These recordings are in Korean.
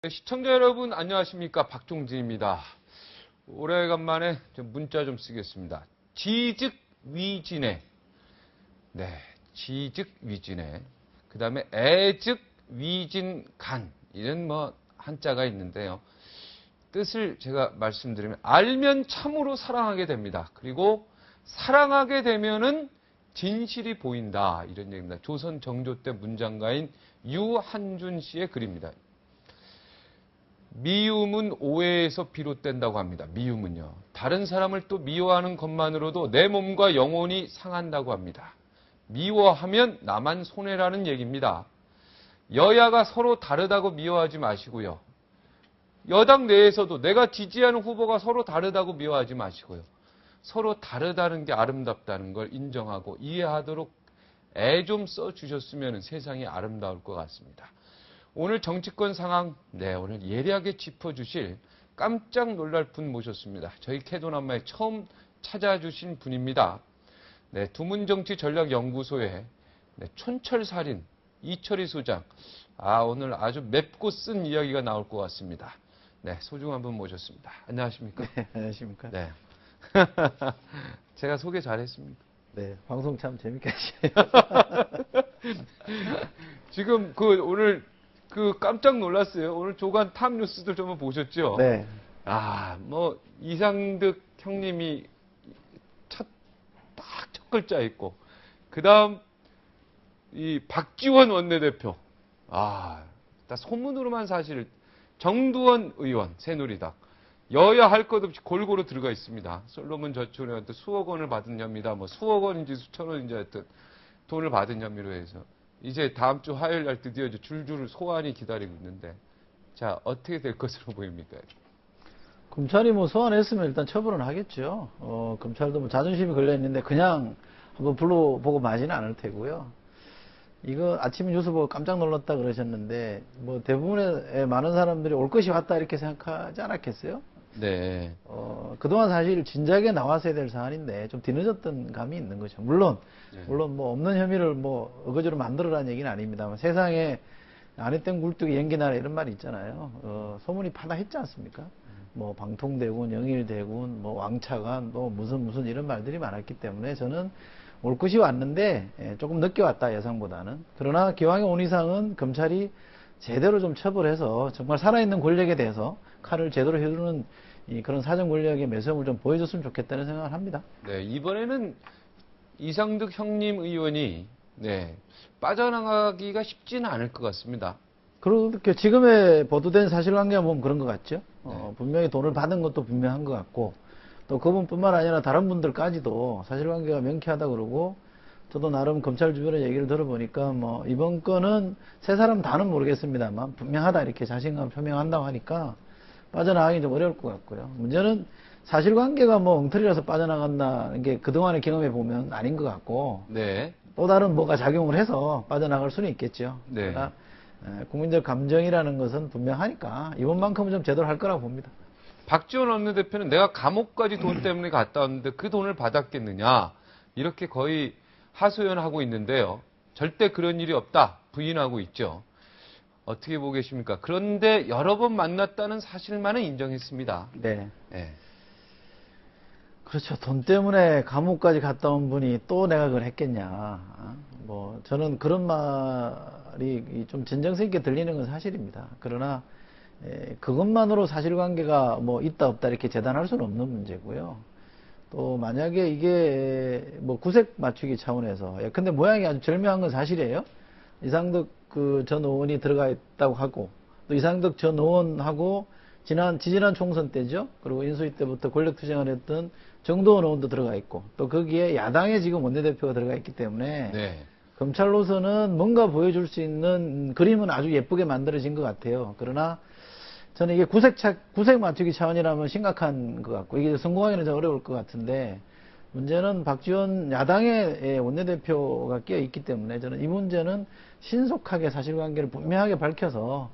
네, 시청자 여러분 안녕하십니까, 박종진입니다. 오래간만에 문자 좀 쓰겠습니다. 지즉위진해. 네, 지즉위진해. 그 다음에 애즉위진간. 이런 한자가 있는데요. 뜻을 제가 말씀드리면, 알면 참으로 사랑하게 됩니다. 그리고 사랑하게 되면은 진실이 보인다, 이런 얘기입니다. 조선 정조 때 문장가인 유한준 씨의 글입니다. 미움은 오해에서 비롯된다고 합니다. 미움은요. 다른 사람을 또 미워하는 것만으로도 내 몸과 영혼이 상한다고 합니다. 미워하면 나만 손해라는 얘기입니다. 여야가 서로 다르다고 미워하지 마시고요. 여당 내에서도 내가 지지하는 후보가 서로 다르다고 미워하지 마시고요. 서로 다르다는 게 아름답다는 걸 인정하고 이해하도록 애 좀 써주셨으면 세상이 아름다울 것 같습니다. 오늘 정치권 상황, 오늘 예리하게 짚어주실 깜짝 놀랄 분 모셨습니다. 저희 캐도남마에 처음 찾아주신 분입니다. 두문정치전략연구소의 촌철살인 이철희 소장. 오늘 아주 맵고 쓴 이야기가 나올 것 같습니다. 소중한 분 모셨습니다. 안녕하십니까? 네, 안녕하십니까? 네. 제가 소개 잘했습니다. 네, 방송 참 재밌게 하시네요. 지금 오늘 깜짝 놀랐어요. 오늘 조간 탑 뉴스들 좀 보셨죠? 네. 이상득 형님이 첫 글자 있고, 그 다음, 박지원 원내대표. 다 소문으로만 사실, 정두원 의원, 새누리당. 여야 할 것 없이 골고루 들어가 있습니다. 솔로몬 저축은행한테 수억 원을 받은 혐의다. 수억 원인지 수천 원인지 하여튼 돈을 받은 혐의로 해서. 이제 다음 주 화요일 날 드디어 줄줄 소환이 기다리고 있는데, 자, 어떻게 될 것으로 보입니까? 검찰이 소환했으면 일단 처벌은 하겠죠. 검찰도 자존심이 걸려있는데 그냥 한번 불러보고 마지는 않을 테고요. 이거 아침 뉴스 보고 깜짝 놀랐다 그러셨는데, 대부분의 많은 사람들이 올 것이 왔다 이렇게 생각하지 않았겠어요? 네. 그동안 사실 진작에 나왔어야 될 사안인데 좀 뒤늦었던 감이 있는 거죠. 물론 없는 혐의를 어거지로 만들어라는 얘기는 아닙니다만, 세상에 안에 땡 굴뚝이 연기나라 이런 말이 있잖아요. 소문이 파다했지 않습니까? 방통대군, 영일대군, 왕차관, 무슨 이런 말들이 많았기 때문에 저는 올 것이 왔는데 조금 늦게 왔다, 예상보다는. 그러나 기왕에 온 이상은 검찰이 제대로 좀 처벌해서 정말 살아있는 권력에 대해서 칼을 제대로 휘두르는 그런 사정 권력의 매서움을 좀 보여줬으면 좋겠다는 생각을 합니다. 네, 이번에는 이상득 형님 의원이 빠져나가기가 쉽지는 않을 것 같습니다. 그렇게 지금의 보도된 사실관계가 보면 그런 것 같죠. 분명히 돈을 받은 것도 분명한 것 같고, 또 그분뿐만 아니라 다른 분들까지도 사실관계가 명쾌하다 그러고, 저도 나름 검찰 주변의 얘기를 들어보니까 이번 건은 세 사람 다는 모르겠습니다만 분명하다 이렇게 자신감 표명한다고 하니까 빠져나가기 좀 어려울 것 같고요. 문제는 사실관계가 엉터리라서 빠져나간다는 게 그동안의 경험에 보면 아닌 것 같고, 또 다른 뭐가 작용을 해서 빠져나갈 수는 있겠죠. 그러나 국민적 감정이라는 것은 분명하니까 이번만큼은 좀 제대로 할 거라고 봅니다. 박지원 원내대표는 내가 감옥까지 돈 때문에 갔다 왔는데 그 돈을 받았겠느냐, 이렇게 거의 하소연하고 있는데요. 절대 그런 일이 없다 부인하고 있죠. 어떻게 보고 계십니까? 그런데 여러 번 만났다는 사실만은 인정했습니다. 네. 그렇죠. 돈 때문에 감옥까지 갔다 온 분이 또 내가 그걸 했겠냐. 저는 그런 말이 좀 진정성 있게 들리는 건 사실입니다. 그러나 그것만으로 사실관계가 있다 없다 이렇게 재단할 수는 없는 문제고요. 또 만약에 이게 구색 맞추기 차원에서, 근데 모양이 아주 절묘한 건 사실이에요. 이상득 전 의원이 들어가 있다고 하고, 또 이상득 전 의원하고 지지난 총선 때죠. 그리고 인수위 때부터 권력투쟁을 했던 정도원 의원도 들어가 있고, 또 거기에 야당의 지금 원내대표가 들어가 있기 때문에 검찰로서는 뭔가 보여줄 수 있는 그림은 아주 예쁘게 만들어진 것 같아요. 그러나 저는 이게 구색 맞추기 차원이라면 심각한 것 같고, 이게 성공하기는 좀 어려울 것 같은데, 문제는 박지원 야당의 원내대표가 끼어 있기 때문에 저는 이 문제는 신속하게 사실관계를 분명하게 밝혀서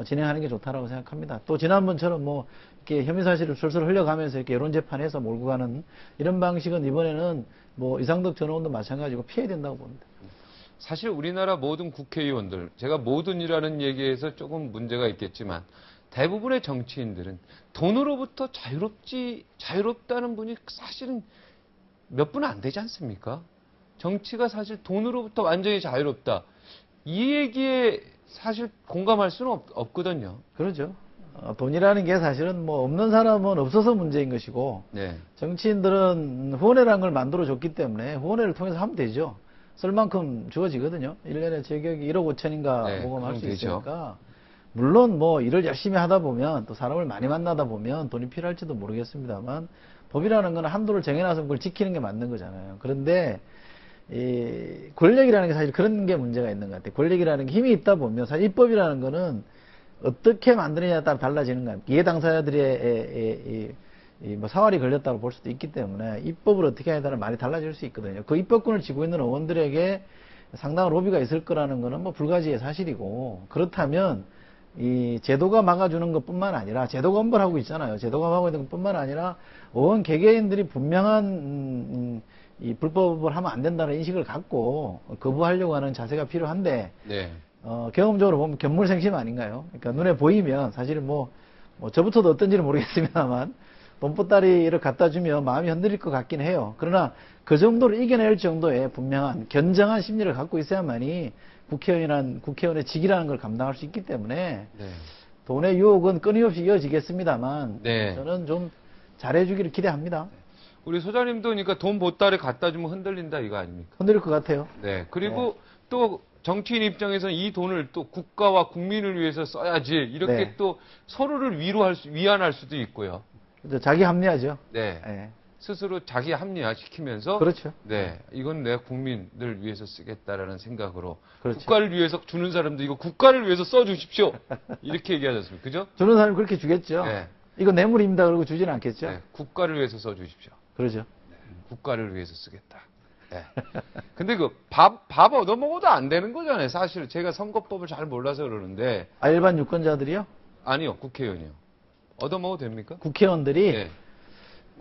진행하는 게 좋다라고 생각합니다. 또 지난번처럼 이렇게 혐의 사실을 술술 흘려가면서 이렇게 여론재판해서 몰고 가는 이런 방식은 이번에는 이상득 전 의원도 마찬가지고 피해야 된다고 봅니다. 사실 우리나라 모든 국회의원들, 제가 모든이라는 얘기에서 조금 문제가 있겠지만 대부분의 정치인들은 돈으로부터 자유롭다는 분이 사실은 몇 분 안 되지 않습니까? 정치가 사실 돈으로부터 완전히 자유롭다. 이 얘기에 사실 공감할 수는 없거든요. 그러죠. 돈이라는 게 사실은 뭐 없는 사람은 없어서 문제인 것이고 네. 정치인들은 후원회라는 걸 만들어줬기 때문에 후원회를 통해서 하면 되죠. 쓸 만큼 주어지거든요. 1년에 제격이 1억 5천인가 네, 모금할 그럼 수 되죠. 있으니까. 물론 뭐 일을 열심히 하다 보면 또 사람을 많이 만나다 보면 돈이 필요할지도 모르겠습니다만 법이라는 건 한도를 정해놔서 그걸 지키는 게 맞는 거잖아요. 그런데 이 권력이라는 게 사실 그런 게 문제가 있는 것 같아요. 권력이라는 게 힘이 있다 보면 사실 입법이라는 거는 어떻게 만드느냐에 따라 달라지는 거예요. 이해 당사자들의 뭐 사활이 걸렸다고 볼 수도 있기 때문에 입법을 어떻게 하냐에 따라 많이 달라질 수 있거든요. 그 입법권을 쥐고 있는 의원들에게 상당한 로비가 있을 거라는 거는 뭐 불가지의 사실이고, 그렇다면 이 제도가 막아주는 것뿐만 아니라 제도가 엄벌하고 있잖아요. 제도가 막고 있는 것뿐만 아니라 의원 개개인들이 분명한 이 불법을 하면 안 된다는 인식을 갖고 거부하려고 하는 자세가 필요한데, 네. 경험적으로 보면 견물생심 아닌가요? 그러니까 눈에 보이면 사실은 뭐 저부터도 어떤지는 모르겠습니다만 돈보따리를 갖다 주면 마음이 흔들릴 것 같긴 해요. 그러나 그 정도로 이겨낼 정도의 분명한 견정한 심리를 갖고 있어야만이 국회의원의 직이라는 걸 감당할 수 있기 때문에 네. 돈의 유혹은 끊임없이 이어지겠습니다만 네. 저는 좀 잘해주기를 기대합니다. 우리 소장님도 그러니까 돈 보따리 갖다 주면 흔들린다 이거 아닙니까? 흔들릴 것 같아요. 네. 그리고 또 정치인 입장에서는 이 돈을 또 국가와 국민을 위해서 써야지 이렇게 네. 또 서로를 위안할 수도 있고요. 자기 합리화죠. 네. 네. 스스로 자기 합리화시키면서 그렇죠. 네. 이건 내가 국민들 위해서 쓰겠다라는 생각으로 그렇죠. 국가를 위해서 주는 사람도 이거 국가를 위해서 써 주십시오. 이렇게 얘기하지 않습니까? 그죠? 주는 사람이 그렇게 주겠죠. 네. 이거 뇌물입니다. 그러고 주지는 않겠죠. 네. 국가를 위해서 써 주십시오. 그러죠. 국가를 위해서 쓰겠다. 네. 근데 그 밥 얻어먹어도 안 되는 거잖아요. 사실 제가 선거법을 잘 몰라서 그러는데. 일반 유권자들이요? 아니요, 국회의원이요. 얻어먹어도 됩니까? 국회의원들이 네.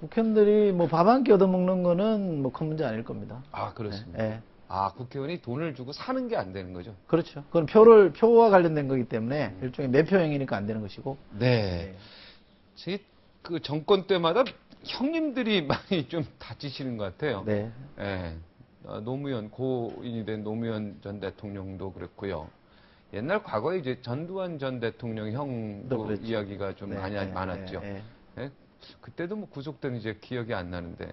국회의원들이 뭐 밥 한 끼 얻어먹는 거는 뭐 큰 문제 아닐 겁니다. 아, 그렇습니다. 예. 아, 국회의원이 돈을 주고 사는 게 안 되는 거죠? 그렇죠. 그건 표와 관련된 거기 때문에 일종의 매표행위니까 안 되는 것이고. 네. 그 정권 때마다 형님들이 많이 좀 다치시는 것 같아요. 네. 예. 노무현, 고인이 된 노무현 전 대통령도 그랬고요. 옛날 과거에 이제 전두환 전 대통령 형도 그렇죠. 이야기가 좀 네, 많았죠. 네. 예? 그때도 뭐 구속된 이제 기억이 안 나는데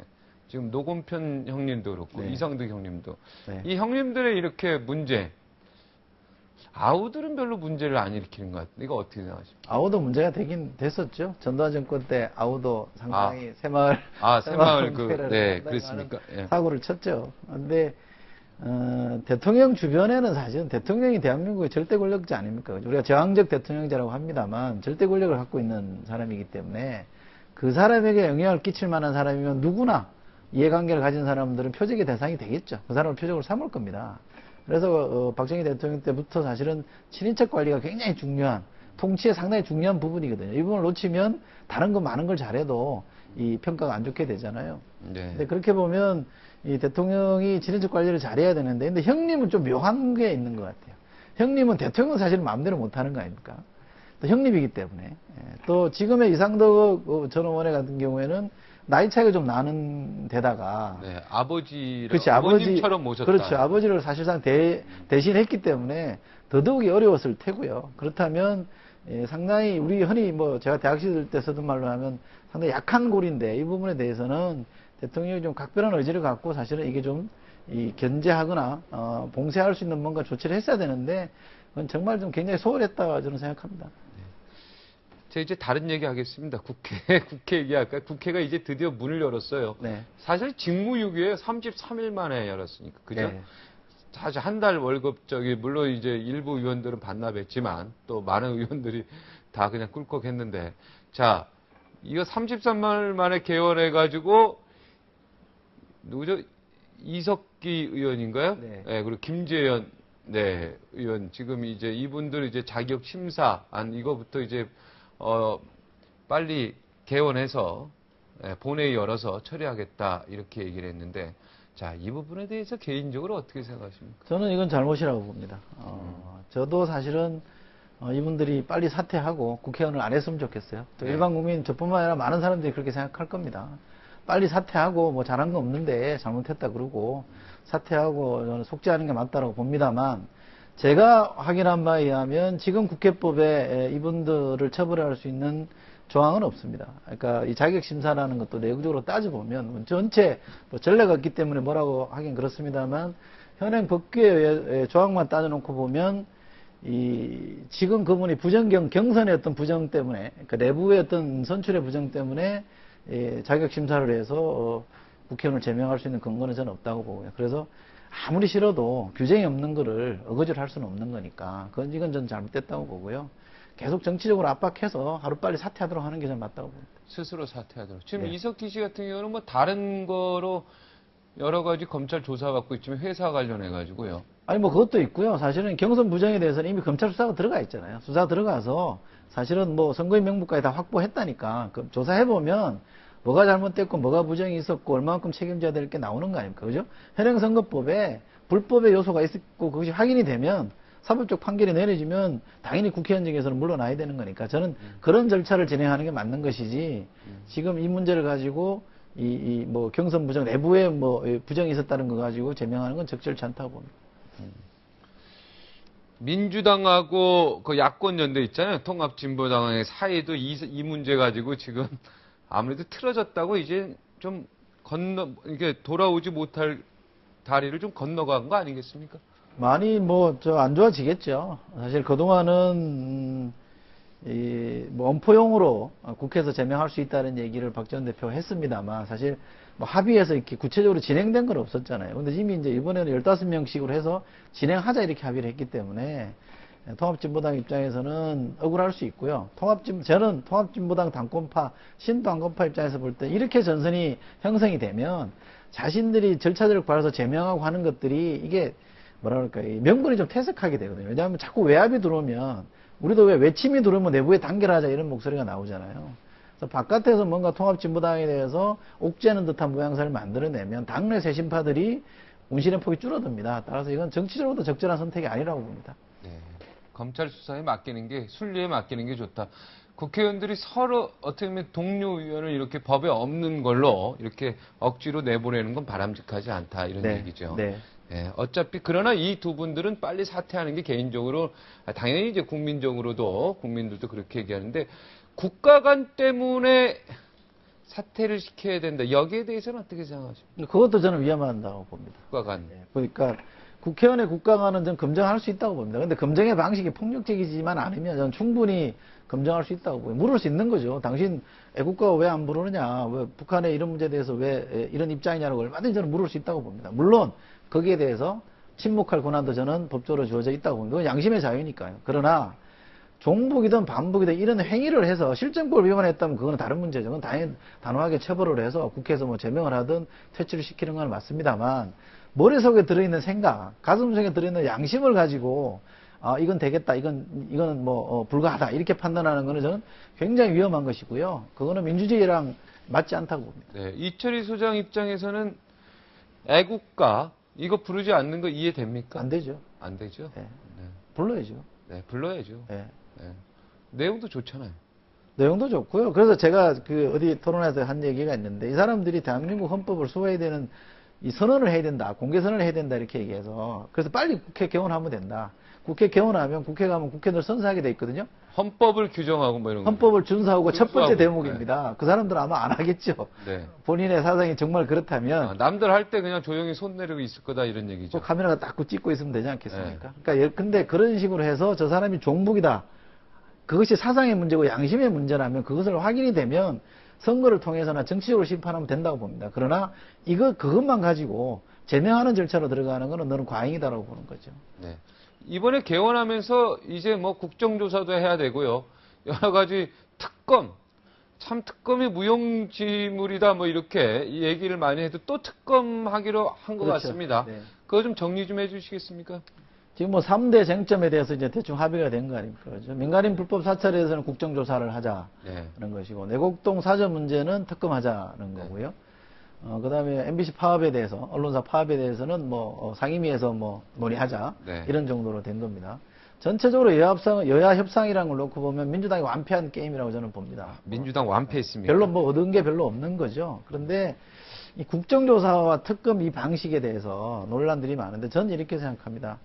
지금 노건편 형님도 그렇고 네. 이상득 형님도 네. 이 형님들의 이렇게 문제 아우들은 별로 문제를 안 일으키는 것 같아요. 이거 어떻게 생각하십니까? 아우도 문제가 되긴 됐었죠. 전두환 정권 때 아우도 상당히 새마을 새마을 문제를 네, 상당히 그랬습니까? 많은 예. 사고를 쳤죠. 근데 대통령 주변에는 사실은 대통령이 대한민국의 절대 권력자 아닙니까? 우리가 저항적 대통령제라고 합니다만 절대 권력을 갖고 있는 사람이기 때문에 그 사람에게 영향을 끼칠 만한 사람이면 누구나 이해관계를 가진 사람들은 표적의 대상이 되겠죠. 그 사람을 표적으로 삼을 겁니다. 그래서 박정희 대통령 때부터 사실은 친인척 관리가 굉장히 중요한, 통치에 상당히 중요한 부분이거든요. 이 부분을 놓치면 다른 거 많은 걸 잘해도 이 평가가 안 좋게 되잖아요. 네. 근데 그렇게 보면 이 대통령이 친인척 관리를 잘해야 되는데, 근데 형님은 좀 묘한 게 있는 것 같아요. 형님은 대통령 사실 마음대로 못하는 거 아닙니까? 또 형님이기 때문에. 또 지금의 이상덕 전 의원의 같은 경우에는 나이 차이가 좀 나는 데다가 네, 아버지를 그렇지, 아버님처럼 모셨다. 그렇죠. 아버지를 사실상 대신했기 때문에 더더욱이 어려웠을 테고요. 그렇다면 상당히 우리 흔히 뭐 제가 대학 시절 때 쓰던 말로 하면 상당히 약한 골인데 이 부분에 대해서는 대통령이 좀 각별한 의지를 갖고 사실은 이게 좀 견제하거나 봉쇄할 수 있는 뭔가 조치를 했어야 되는데 그건 정말 좀 굉장히 소홀했다 저는 생각합니다. 제가 이제 다른 얘기 하겠습니다. 국회 얘기할까요? 국회가 이제 드디어 문을 열었어요. 네. 사실 직무유기에 33일 만에 열었으니까. 그죠? 네. 사실 한 달 월급 물론 이제 일부 의원들은 반납했지만 또 많은 의원들이 다 그냥 꿀꺽했는데 자, 이거 33일 만에 개원해가지고 누구죠? 이석기 의원인가요? 네. 네, 그리고 김재현 네, 의원 지금 이제 이분들 이제 자격 심사안 이거부터 이제 빨리 개원해서 본회의 열어서 처리하겠다 이렇게 얘기를 했는데 자, 이 부분에 대해서 개인적으로 어떻게 생각하십니까? 저는 이건 잘못이라고 봅니다. 저도 사실은 이분들이 빨리 사퇴하고 국회의원을 안 했으면 좋겠어요. 또 네. 일반 국민 저뿐만 아니라 많은 사람들이 그렇게 생각할 겁니다. 빨리 사퇴하고 뭐 잘한 거 없는데 잘못했다 그러고 사퇴하고 저는 속죄하는 게 맞다고 봅니다만 제가 확인한 바에 의하면 지금 국회법에 이분들을 처벌할 수 있는 조항은 없습니다. 그러니까 이 자격심사라는 것도 내부적으로 따져보면 전체 뭐 전례가 없기 때문에 뭐라고 하긴 그렇습니다만 현행 법규의 조항만 따져놓고 보면 지금 그분이 경선의 어떤 부정 때문에 그러니까 내부의 어떤 선출의 부정 때문에 자격심사를 해서 국회의원을 제명할 수 있는 근거는 저는 없다고 보고요. 그래서 아무리 싫어도 규정이 없는 거를 어거지로 할 수는 없는 거니까 이건 전 잘못됐다고 보고요. 계속 정치적으로 압박해서 하루빨리 사퇴하도록 하는 게 전 맞다고 봅니다. 스스로 사퇴하도록. 지금 네. 이석기 씨 같은 경우는 뭐 다른 거로 여러 가지 검찰 조사받고 있지만 회사 관련해 가지고요. 아니 뭐 그것도 있고요. 사실은 경선 부정에 대해서는 이미 검찰 수사가 들어가 있잖아요. 수사 들어가서 사실은 뭐 선거인 명부까지 다 확보했다니까. 그 조사해보면 뭐가 잘못됐고 뭐가 부정이 있었고 얼마만큼 책임져야 될 게 나오는 거 아닙니까? 그죠? 현행선거법에 불법의 요소가 있었고 그것이 확인이 되면 사법적 판결이 내려지면 당연히 국회의원직에서는 물러나야 되는 거니까 저는 그런 절차를 진행하는 게 맞는 것이지 지금 이 문제를 가지고 뭐 경선 부정 내부에 뭐 부정이 있었다는 거 가지고 제명하는 건 적절치 않다고 봅니다. 민주당하고 그 야권 연대 있잖아요. 통합진보당의 사이도 이 문제 가지고 지금 아무래도 틀어졌다고 이제 좀 이게 돌아오지 못할 다리를 좀 건너간 거 아니겠습니까? 많이 뭐 안 좋아지겠죠. 사실 그동안은 뭐 엄포용으로 국회에서 제명할 수 있다는 얘기를 박 전 대표가 했습니다만 사실 뭐 합의해서 이렇게 구체적으로 진행된 건 없었잖아요. 근데 이미 이제 이번에는 15명씩으로 해서 진행하자 이렇게 합의를 했기 때문에 통합진보당 입장에서는 억울할 수 있고요. 저는 통합진보당 당권파, 신당권파 입장에서 볼 때 이렇게 전선이 형성이 되면 자신들이 절차들을 밟아서 제명하고 하는 것들이 이게 뭐랄까, 명분이 좀 퇴색하게 되거든요. 왜냐하면 자꾸 외압이 들어오면, 우리도 왜 외침이 들어오면 내부에 단결하자 이런 목소리가 나오잖아요. 그래서 바깥에서 뭔가 통합진보당에 대해서 옥죄는 듯한 모양새를 만들어내면 당내 쇄신파들이 운신의 폭이 줄어듭니다. 따라서 이건 정치적으로도 적절한 선택이 아니라고 봅니다. 네. 검찰 수사에 맡기는 게, 순리에 맡기는 게 좋다. 국회의원들이 서로 어떻게 보면 동료 의원을 이렇게 법에 없는 걸로 이렇게 억지로 내보내는 건 바람직하지 않다 이런 네, 얘기죠. 네. 예, 어차피 그러나 이 두 분들은 빨리 사퇴하는 게 개인적으로 당연히 이제 국민적으로도 국민들도 그렇게 얘기하는데 국가관 때문에 사퇴를 시켜야 된다. 여기에 대해서는 어떻게 생각하십니까? 그것도 저는 위험하다고 봅니다. 국가관. 그러니까 국회의원의 국가관은 저는 검증할 수 있다고 봅니다. 근데 검증의 방식이 폭력적이지만 않으면 저는 충분히 검증할 수 있다고 보여요. 물을 수 있는 거죠. 당신 애국가가 왜 안 부르느냐, 왜 북한의 이런 문제에 대해서 왜 이런 입장이냐라고 얼마든지 저는 물을 수 있다고 봅니다. 물론 거기에 대해서 침묵할 권한도 저는 법적으로 주어져 있다고 봅니다. 그건 양심의 자유니까요. 그러나 종북이든 반북이든 이런 행위를 해서 실정법을 위반했다면 그거는 다른 문제죠. 그건 당연히 단호하게 처벌을 해서 국회에서 뭐 제명을 하든 퇴출을 시키는 건 맞습니다만 머릿속에 들어있는 생각, 가슴속에 들어있는 양심을 가지고 이건 되겠다, 이거는 뭐 불가하다 이렇게 판단하는 거는 저는 굉장히 위험한 것이고요. 그거는 민주주의랑 맞지 않다고 봅니다. 네, 이철희 소장 입장에서는 애국가 이거 부르지 않는 거 이해됩니까? 안 되죠. 안 되죠. 네. 네. 불러야죠. 네, 불러야죠. 네. 네. 내용도 좋잖아요. 내용도 좋고요. 그래서 제가 어디 토론에서 한 얘기가 있는데 이 사람들이 대한민국 헌법을 수호해야 되는 이 선언을 해야 된다. 공개 선언을 해야 된다. 이렇게 얘기해서 그래서 빨리 국회 개원하면 된다. 국회 개원하면 국회 가면 국회의원들 선서하게 돼 있거든요. 헌법을 규정하고 뭐 이런 거. 헌법을 준수하고 첫 번째 준수하고, 대목입니다. 그 사람들은 아마 안 하겠죠. 네. 본인의 사상이 정말 그렇다면 남들 할 때 그냥 조용히 손 내리고 있을 거다 이런 얘기죠. 또 카메라가 딱 찍고 있으면 되지 않겠습니까? 그러니까 근데 그런 식으로 해서 저 사람이 종북이다. 그것이 사상의 문제고 양심의 문제라면 그것을 확인이 되면 선거를 통해서나 정치적으로 심판하면 된다고 봅니다. 그러나 그것만 가지고 제명하는 절차로 들어가는 것은 너는 과잉이다라고 보는 거죠. 네. 이번에 개원하면서 이제 뭐 국정조사도 해야 되고요. 여러 가지 참 특검이 무용지물이다 뭐 이렇게 얘기를 많이 해도 또 특검하기로 한 것 그렇죠. 같습니다. 네. 그거 좀 정리 좀 해주시겠습니까? 지금 뭐 3대 쟁점에 대해서 이제 대충 합의가 된 거 아닙니까? 그렇죠? 민간인 불법 사찰에 대해서는 국정조사를 하자는 네. 것이고, 내곡동 사저 문제는 특검하자는 거고요. 그다음에 MBC 파업에 대해서, 언론사 파업에 대해서는 상임위에서 논의하자. 네. 이런 정도로 된 겁니다. 전체적으로 여야 협상이라는 걸 놓고 보면 민주당이 완패한 게임이라고 저는 봅니다. 민주당 완패했습니다. 별로 얻은 게 별로 없는 거죠. 그런데 이 국정조사와 특검 이 방식에 대해서 논란들이 많은데 저는 이렇게 생각합니다.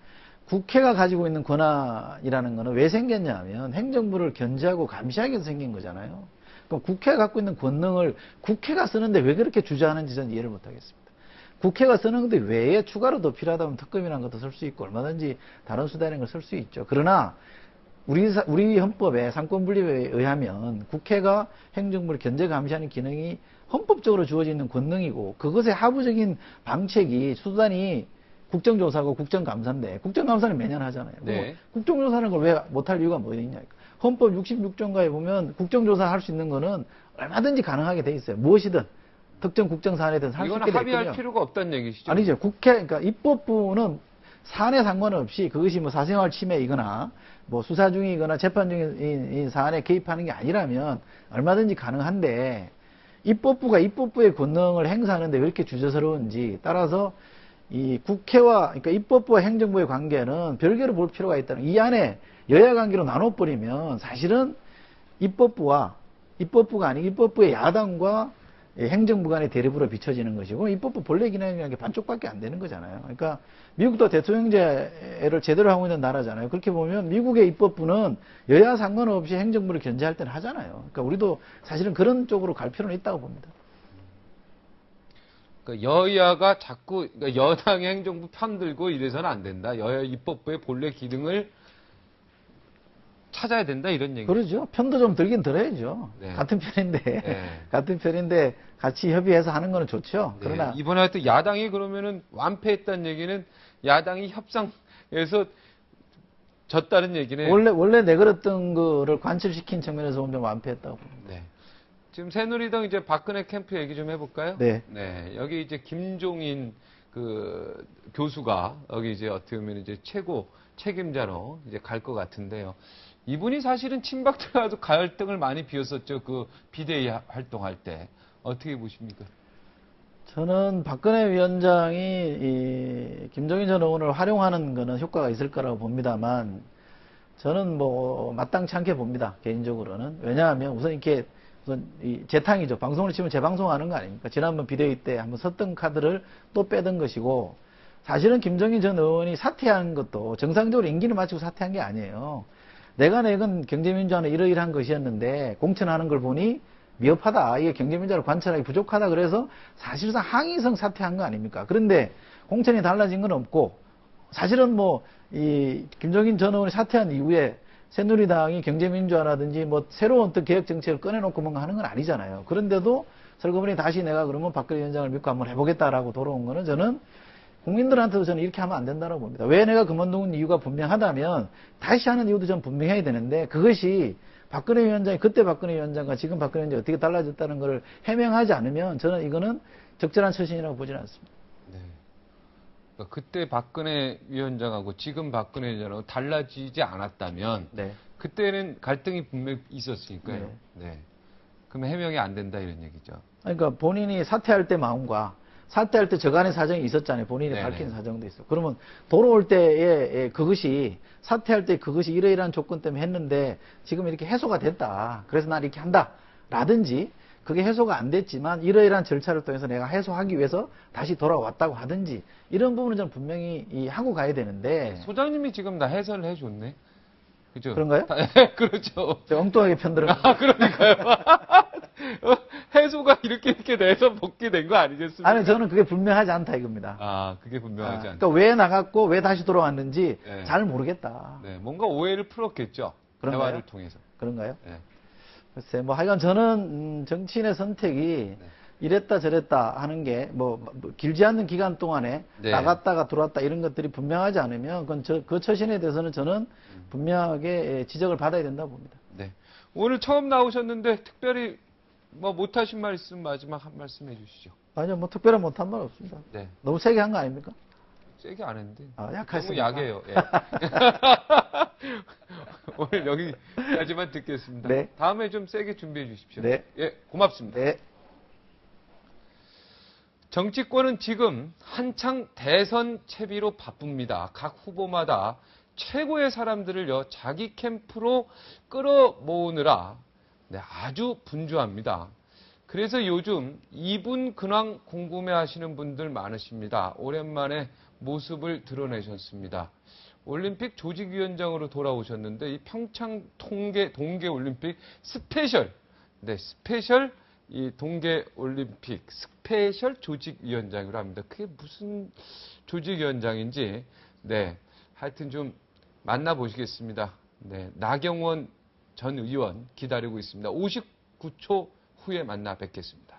국회가 가지고 있는 권한이라는 거는 왜 생겼냐면 행정부를 견제하고 감시하기 위해서 생긴 거잖아요. 그럼 국회가 갖고 있는 권능을 국회가 쓰는데 왜 그렇게 주저하는지 저는 이해를 못하겠습니다. 국회가 쓰는 건데 왜 추가로 더 필요하다면 특검이라는 것도 쓸 수 있고 얼마든지 다른 수단인 걸 쓸 수 있죠. 그러나 우리 헌법에 상권분립에 의하면 국회가 행정부를 견제 감시하는 기능이 헌법적으로 주어져 있는 권능이고 그것의 하부적인 방책이 수단이 국정조사고 국정감사인데 국정감사는 매년 하잖아요. 네. 국정조사는 걸 왜 못할 이유가 뭐 있냐. 헌법 66조인가에 보면 국정조사 할 수 있는 거는 얼마든지 가능하게 돼 있어요. 무엇이든. 특정 국정 사안에 대해서 할 수 있게 돼 있거든요. 합의할 필요가 없다는 얘기시죠? 아니죠. 그러니까 입법부는 사안에 상관없이 그것이 사생활 침해이거나 수사 중이거나 재판 중인 사안에 개입하는 게 아니라면 얼마든지 가능한데 입법부가 입법부의 권능을 행사하는데 왜 이렇게 주저스러운지 따라서 이 국회와 그러니까 입법부와 행정부의 관계는 별개로 볼 필요가 있다는 이 안에 여야 관계로 나눠버리면 사실은 입법부가 아니고 입법부의 야당과 행정부 간의 대립으로 비춰지는 것이고 입법부 본래 기능이라는 게 반쪽밖에 안 되는 거잖아요. 그러니까 미국도 대통령제를 제대로 하고 있는 나라잖아요. 그렇게 보면 미국의 입법부는 여야 상관없이 행정부를 견제할 때는 하잖아요. 그러니까 우리도 사실은 그런 쪽으로 갈 필요는 있다고 봅니다. 그러니까 여야가 자꾸 그러니까 여당의 행정부 편들고 이래서는 안 된다. 여야 입법부의 본래 기능을 찾아야 된다 이런 얘기. 그러죠. 편도 좀 들긴 들어야죠. 네. 같은 편인데 네. 같은 편인데 같이 협의해서 하는 거는 좋죠. 네. 그러나 이번에 하여튼 야당이 그러면은 완패했다는 얘기는 야당이 협상에서 졌다는 얘기네. 원래 내걸었던 거를 관철시킨 측면에서 보면 완패했다고 봅니다. 네. 지금 새누리당 이제 박근혜 캠프 얘기 좀 해볼까요? 네. 네. 여기 이제 김종인 그 교수가 여기 이제 어떻게 보면 이제 최고 책임자로 이제 갈 것 같은데요. 이분이 사실은 친박 들어가도 갈등을 많이 비웠었죠. 그 비대위 활동할 때. 어떻게 보십니까? 저는 박근혜 위원장이 이 김종인 전 의원을 활용하는 거는 효과가 있을 거라고 봅니다만 저는 마땅치 않게 봅니다. 개인적으로는. 왜냐하면 우선 이 재탕이죠. 방송을 치면 재방송하는 거 아닙니까? 지난번 비대위 때 한번 썼던 카드를 또 빼던 것이고 사실은 김종인 전 의원이 사퇴한 것도 정상적으로 임기를 마치고 사퇴한 게 아니에요. 내가 내건 경제민주화는 이러이러한 것이었는데 공천하는 걸 보니 미흡하다. 이게 경제민주화를 관철하기 부족하다. 그래서 사실상 항의성 사퇴한 거 아닙니까? 그런데 공천이 달라진 건 없고 사실은 이 김종인 전 의원이 사퇴한 이후에 새누리당이 경제민주화라든지 새로운 어떤 개혁 정책을 꺼내놓고 뭔가 하는 건 아니잖아요. 그런데도 설거분이 다시 내가 그러면 박근혜 위원장을 믿고 한번 해보겠다라고 돌아온 거는 저는 국민들한테도 저는 이렇게 하면 안 된다고 봅니다. 왜 내가 그만둔 이유가 분명하다면 다시 하는 이유도 좀 분명해야 되는데 그것이 박근혜 위원장이 그때 박근혜 위원장과 지금 박근혜 위원장이 어떻게 달라졌다는 것을 해명하지 않으면 저는 이거는 적절한 처신이라고 보지는 않습니다. 네. 그러니까 그때 박근혜 위원장하고 지금 박근혜 위원장하고 달라지지 않았다면 네. 그때는 갈등이 분명히 있었으니까요. 네. 그러면 해명이 안 된다 이런 얘기죠. 그러니까 본인이 사퇴할 때 마음과 사퇴할 때 저간의 사정이 있었잖아요. 본인이 네네. 밝힌 사정도 있어. 그러면 돌아올 때에 그것이 사퇴할 때 그것이 이러이러한 조건 때문에 했는데 지금 이렇게 해소가 됐다. 그래서 난 이렇게 한다. 라든지 그게 해소가 안 됐지만 이러이러한 절차를 통해서 내가 해소하기 위해서 다시 돌아왔다고 하든지 이런 부분은 좀 분명히 하고 가야 되는데 소장님이 지금 다 해설을 해줬네. 그죠? 그런가요? 그렇죠. 제가 엉뚱하게 편들어. 그러니까요. 해소가 이렇게 돼서 복귀 된 거 아니겠습니까? 아니 저는 그게 분명하지 않다 이겁니다. 그게 분명하지 않다. 그러니까 왜 나갔고 왜 다시 돌아왔는지 네. 잘 모르겠다. 네, 뭔가 오해를 풀었겠죠. 그런가요? 대화를 통해서. 그런가요? 네. 글쎄, 하여간 저는 정치인의 선택이 이랬다 저랬다 하는 게 길지 않는 기간 동안에 네. 나갔다가 들어왔다 이런 것들이 분명하지 않으면 그 처신에 대해서는 저는 분명하게 지적을 받아야 된다고 봅니다. 네. 오늘 처음 나오셨는데 특별히 못하신 말 있으면 마지막 한 말씀 해주시죠. 아니요, 특별한 못한 말 없습니다. 네. 너무 세게 한 거 아닙니까? 세게 안 했는데. 너무 약했습니까? 약해요. 예. 오늘 여기까지만 듣겠습니다. 네. 다음에 좀 세게 준비해 주십시오. 네. 예, 고맙습니다. 네. 정치권은 지금 한창 대선 채비로 바쁩니다. 각 후보마다 최고의 사람들을요, 자기 캠프로 끌어모으느라 아주 분주합니다. 그래서 요즘 이분 근황 궁금해 하시는 분들 많으십니다. 오랜만에 모습을 드러내셨습니다. 올림픽 조직위원장으로 돌아오셨는데 이 평창 동계올림픽 스페셜, 스페셜 이 동계올림픽 스페셜 조직위원장으로 합니다. 그게 무슨 조직위원장인지 하여튼 좀 만나보시겠습니다. 나경원 전 의원 기다리고 있습니다. 59초 후에 만나 뵙겠습니다.